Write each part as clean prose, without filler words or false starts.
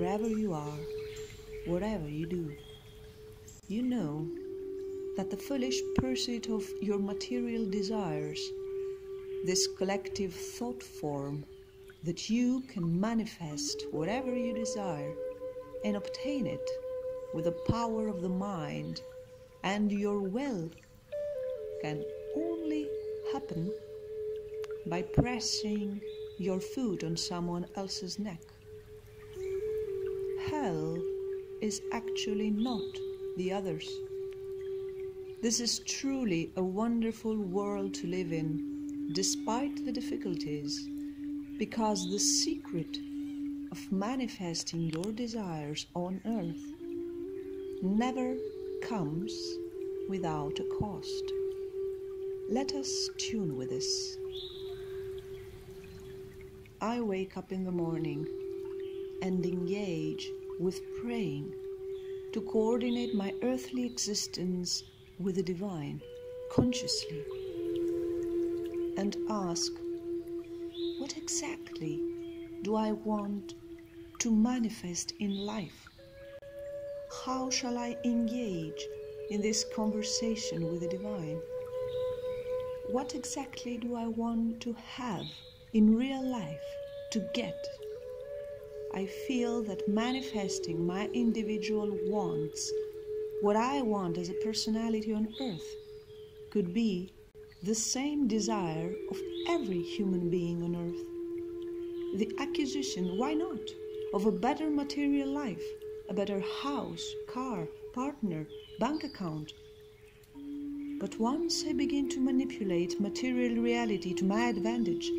wherever you are, whatever you do. You know that the foolish pursuit of your material desires, this collective thought form, that you can manifest whatever you desire and obtain it with the power of the mind and your will, can only happen by pressing your foot on someone else's neck. Hell is actually not the others. This is truly a wonderful world to live in, despite the difficulties, because the secret of manifesting your desires on earth never comes without a cost. Let us tune with this. I wake up in the morning and engage with praying to coordinate my earthly existence with the divine consciously and ask, what exactly do I want to manifest in life? How shall I engage in this conversation with the divine? What exactly do I want to have in real life to get? I feel that manifesting my individual wants, what I want as a personality on earth, could be the same desire of every human being on earth. The acquisition, why not, of a better material life, a better house, car, partner, bank account. But once I begin to manipulate material reality to my advantage,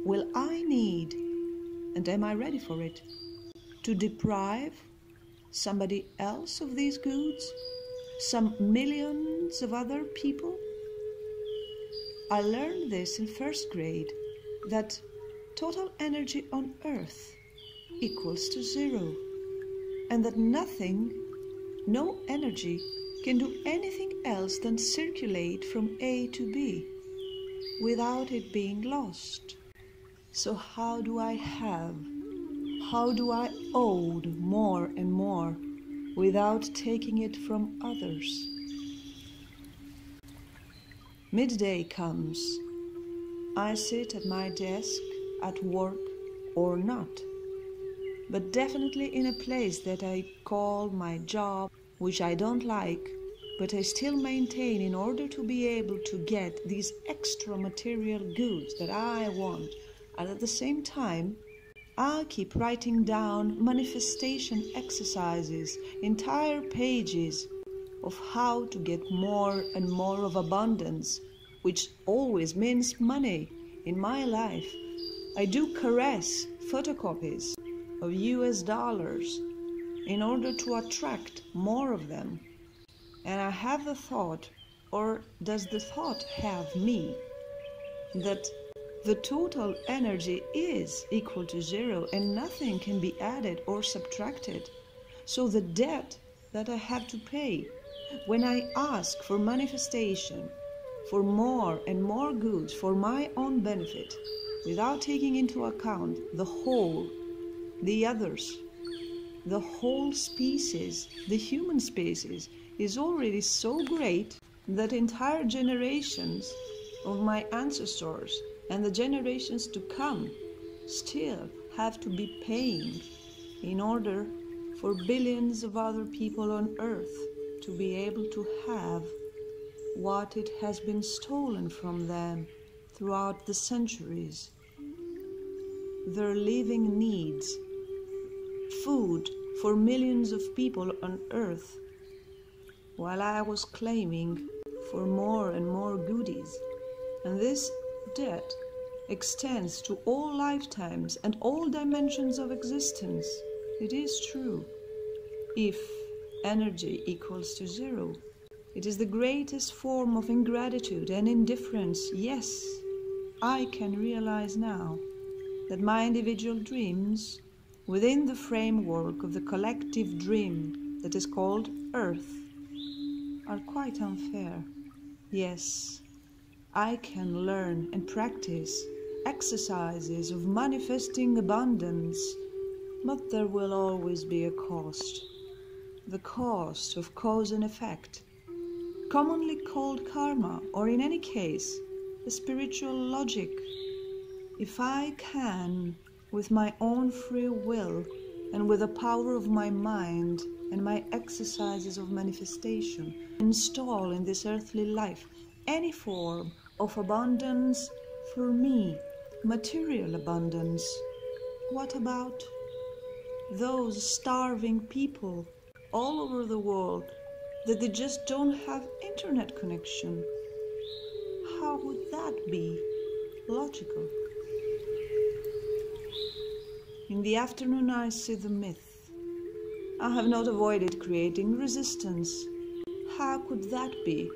will I need, and am I ready for it, to deprive somebody else of these goods, some millions of other people? I learned this in first grade, that total energy on earth equals to zero, and that nothing, no energy, can do anything else than circulate from A to B without it being lost. So how do I own more and more without taking it from others? Midday comes. I sit at my desk, at work or not, but definitely in a place that I call my job, which I don't like, but I still maintain in order to be able to get these extra material goods that I want. And at the same time, I'll keep writing down manifestation exercises, entire pages of how to get more and more of abundance, which always means money in my life. I do caress photocopies of US dollars in order to attract more of them. And I have the thought, or does the thought have me, that the total energy is equal to zero and nothing can be added or subtracted. So the debt that I have to pay when I ask for manifestation, for more and more goods for my own benefit, without taking into account the whole, the others, the whole species, the human species, is already so great that entire generations of my ancestors and the generations to come still have to be paying in order for billions of other people on earth to be able to have what it has been stolen from them throughout the centuries. Their living needs, food for millions of people on earth, while I was claiming for more and more goodies. And this debt extends to all lifetimes and all dimensions of existence. It is true. If energy equals to zero, it is the greatest form of ingratitude and indifference. Yes, I can realize now that my individual dreams, within the framework of the collective dream that is called Earth, are quite unfair. Yes, I can learn and practice exercises of manifesting abundance But there will always be a cost. The cost of cause and effect, commonly called karma, or in any case, a spiritual logic. If I can, with my own free will and with the power of my mind and my exercises of manifestation, install in this earthly life any form of abundance for me, material abundance, what about those starving people all over the world that they just don't have internet connection? How would that be logical? In the afternoon I see the myth. I have not avoided creating resistance. How could that be?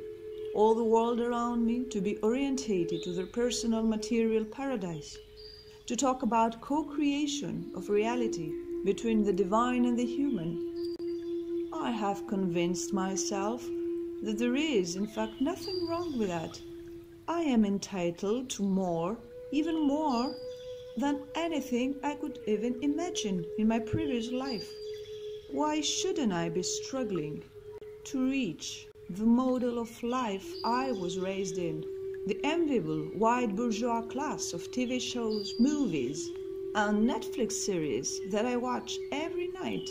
All the world around me to be orientated to their personal material paradise, to talk about co-creation of reality between the divine and the human. I have convinced myself that there is, in fact, nothing wrong with that. I am entitled to more, even more, than anything I could even imagine in my previous life. Why shouldn't I be struggling to reach the model of life I was raised in, the enviable white bourgeois class of TV shows, movies, and Netflix series that I watch every night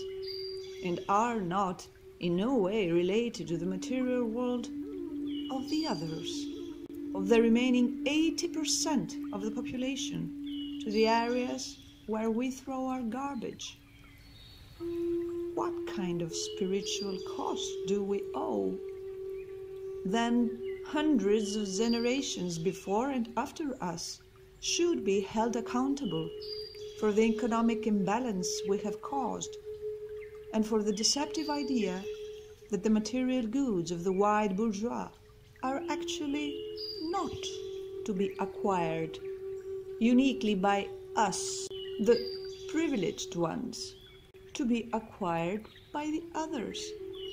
and are not in no way related to the material world of the others, of the remaining 80% of the population, to the areas where we throw our garbage? What kind of spiritual cost do we owe? Then hundreds of generations before and after us should be held accountable for the economic imbalance we have caused and for the deceptive idea that the material goods of the white bourgeois are actually not to be acquired uniquely by us, the privileged ones, to be acquired by the others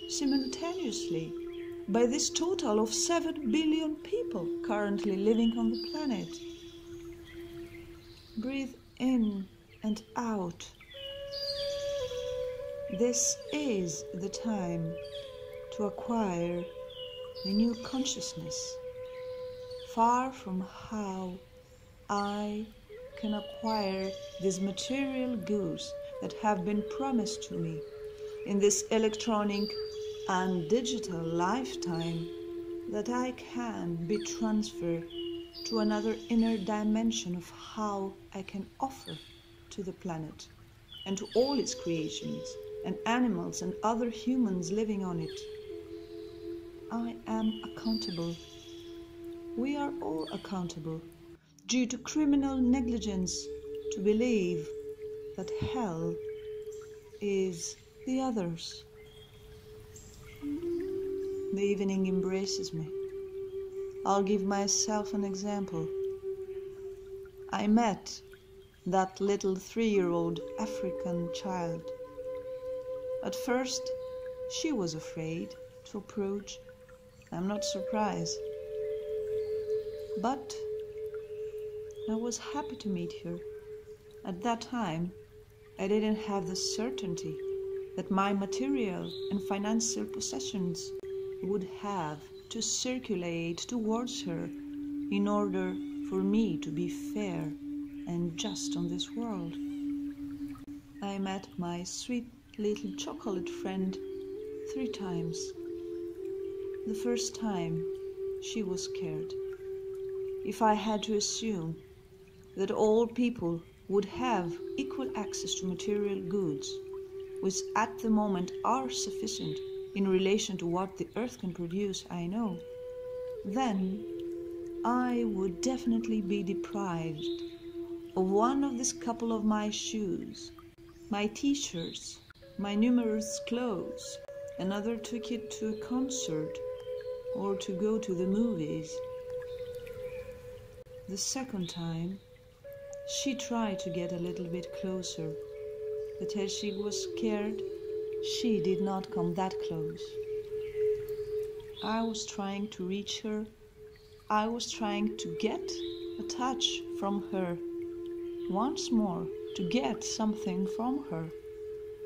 simultaneously, by this total of 7 billion people currently living on the planet. Breathe in and out. This is the time to acquire a new consciousness, far from how I can acquire these material goods that have been promised to me in this electronic and digital lifetime, that I can be transferred to another inner dimension of how I can offer to the planet and to all its creations and animals and other humans living on it. I am accountable. We are all accountable due to criminal negligence to believe that hell is the others. The evening embraces me. I'll give myself an example. I met that little 3-year-old African child. At first, she was afraid to approach. I'm not surprised. But I was happy to meet her. At that time, I didn't have the certainty that my material and financial possessions would have to circulate towards her in order for me to be fair and just on this world. I met my sweet little chocolate friend 3 times. The first time, she was scared. If I had to assume that all people would have equal access to material goods, which at the moment are sufficient in relation to what the earth can produce, I know, then I would definitely be deprived of one of this couple of my shoes, my t-shirts, my numerous clothes, another ticket to a concert or to go to the movies. The second time, she tried to get a little bit closer, but as she was scared, she did not come that close. I was trying to reach her. I was trying to get a touch from her. Once more, to get something from her,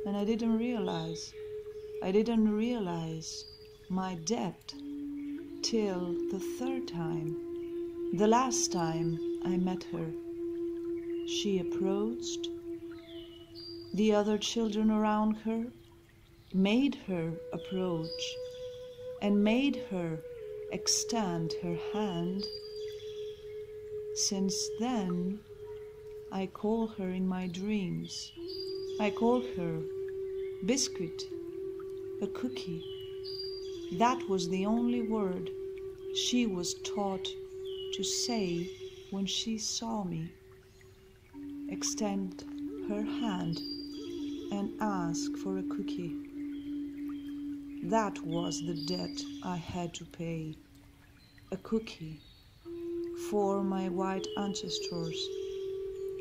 and I didn't realize my debt till the third time, the last time I met her. She approached the other children around her, made her approach, and made her extend her hand. Since then, I call her in my dreams. I call her biscuit, a cookie. That was the only word she was taught to say when she saw me. Extend her hand and ask for a cookie. That was the debt I had to pay. A cookie for my white ancestors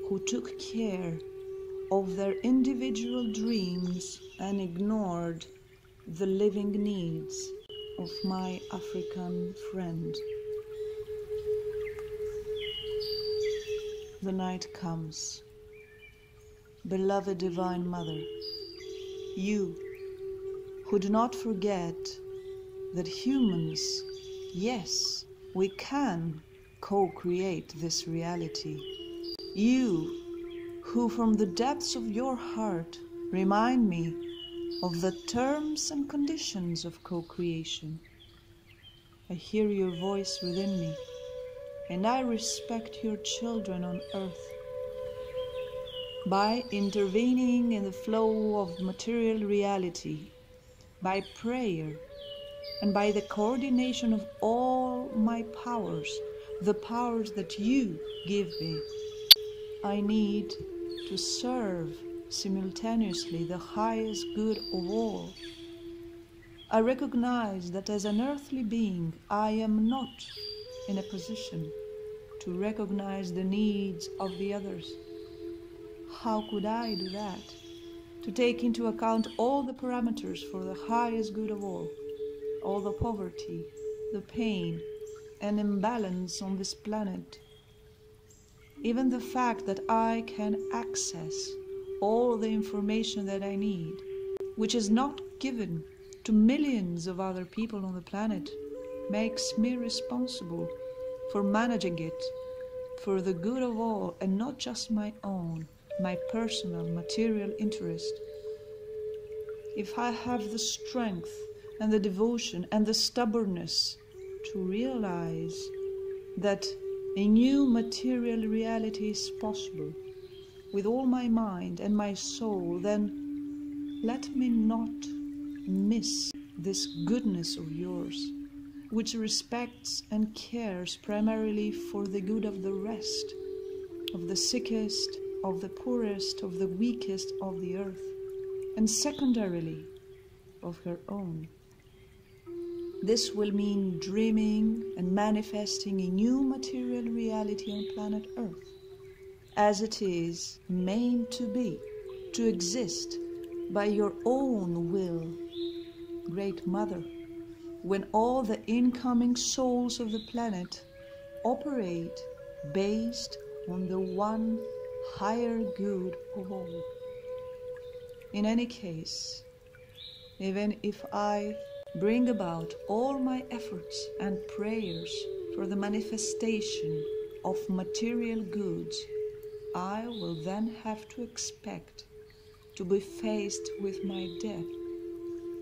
who took care of their individual dreams and ignored the living needs of my African friend. The night comes. Beloved Divine Mother, you who do not forget that humans, yes, we can co-create this reality. You who from the depths of your heart remind me of the terms and conditions of co-creation. I hear your voice within me, and I respect your children on earth. By intervening in the flow of material reality, by prayer, and by the coordination of all my powers, the powers that you give me, I need to serve simultaneously the highest good of all. I recognize that as an earthly being, I am not in a position to recognize the needs of the others. How could I do that? To take into account all the parameters for the highest good of all the poverty, the pain, and imbalance on this planet. Even the fact that I can access all the information that I need, which is not given to millions of other people on the planet, makes me responsible for managing it for the good of all and not just my own, my personal material interest. If I have the strength and the devotion and the stubbornness to realize that a new material reality is possible with all my mind and my soul, then let me not miss this goodness of yours, which respects and cares primarily for the good of the rest, of the sickest, of the poorest, of the weakest of the earth, and secondarily of her own. This will mean dreaming and manifesting a new material reality on planet Earth, as it is meant to be, to exist by your own will, Great Mother, when all the incoming souls of the planet operate based on the one higher good of all. In any case, even if I bring about all my efforts and prayers for the manifestation of material goods, I will then have to expect to be faced with my death,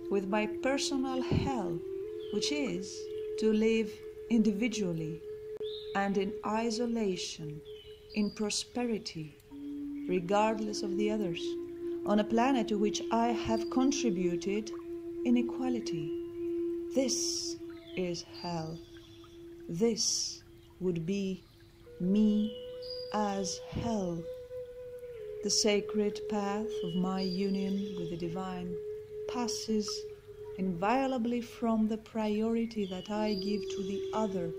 with my personal hell, which is to live individually and in isolation, in prosperity, regardless of the others, on a planet to which I have contributed inequality. This is hell. This would be me as hell. The sacred path of my union with the divine passes inviolably from the priority that I give to the other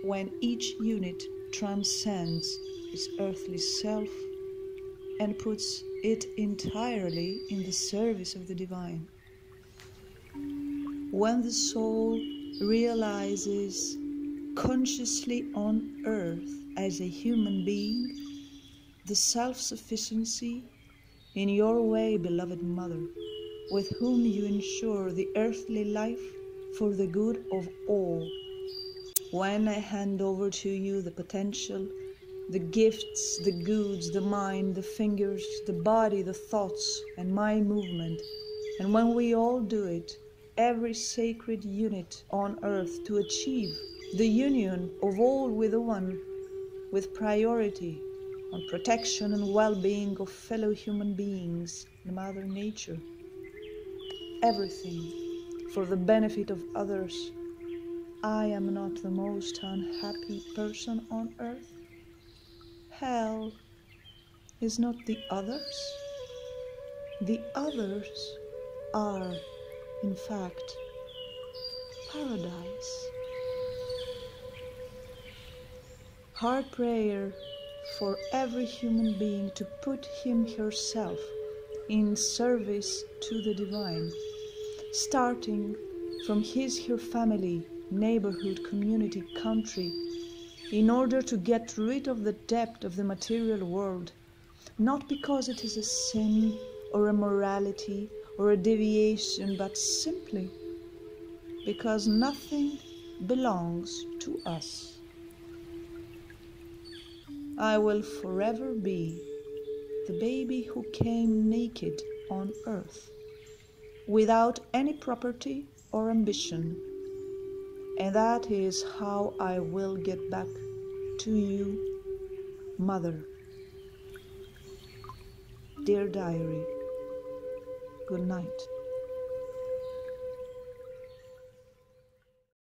when each unit transcends its earthly self and puts it entirely in the service of the divine. When the soul realizes consciously on earth as a human being the self-sufficiency in your way, beloved Mother, with whom you ensure the earthly life for the good of all. When I hand over to you the potential, the gifts, the goods, the mind, the fingers, the body, the thoughts, and my movement, and when we all do it, every sacred unit on earth to achieve the union of all with the One, with priority on protection and well-being of fellow human beings and Mother Nature, everything for the benefit of others, I am not the most unhappy person on earth. Hell is not the others. The others are, in fact, paradise. Heart prayer for every human being to put him herself in service to the divine, starting from her family, neighborhood, community, country, in order to get rid of the depth of the material world, not because it is a sin or a morality or a deviation, but simply because nothing belongs to us. I will forever be the baby who came naked on earth, without any property or ambition, and that is how I will get back to you, Mother. Dear Diary, good night.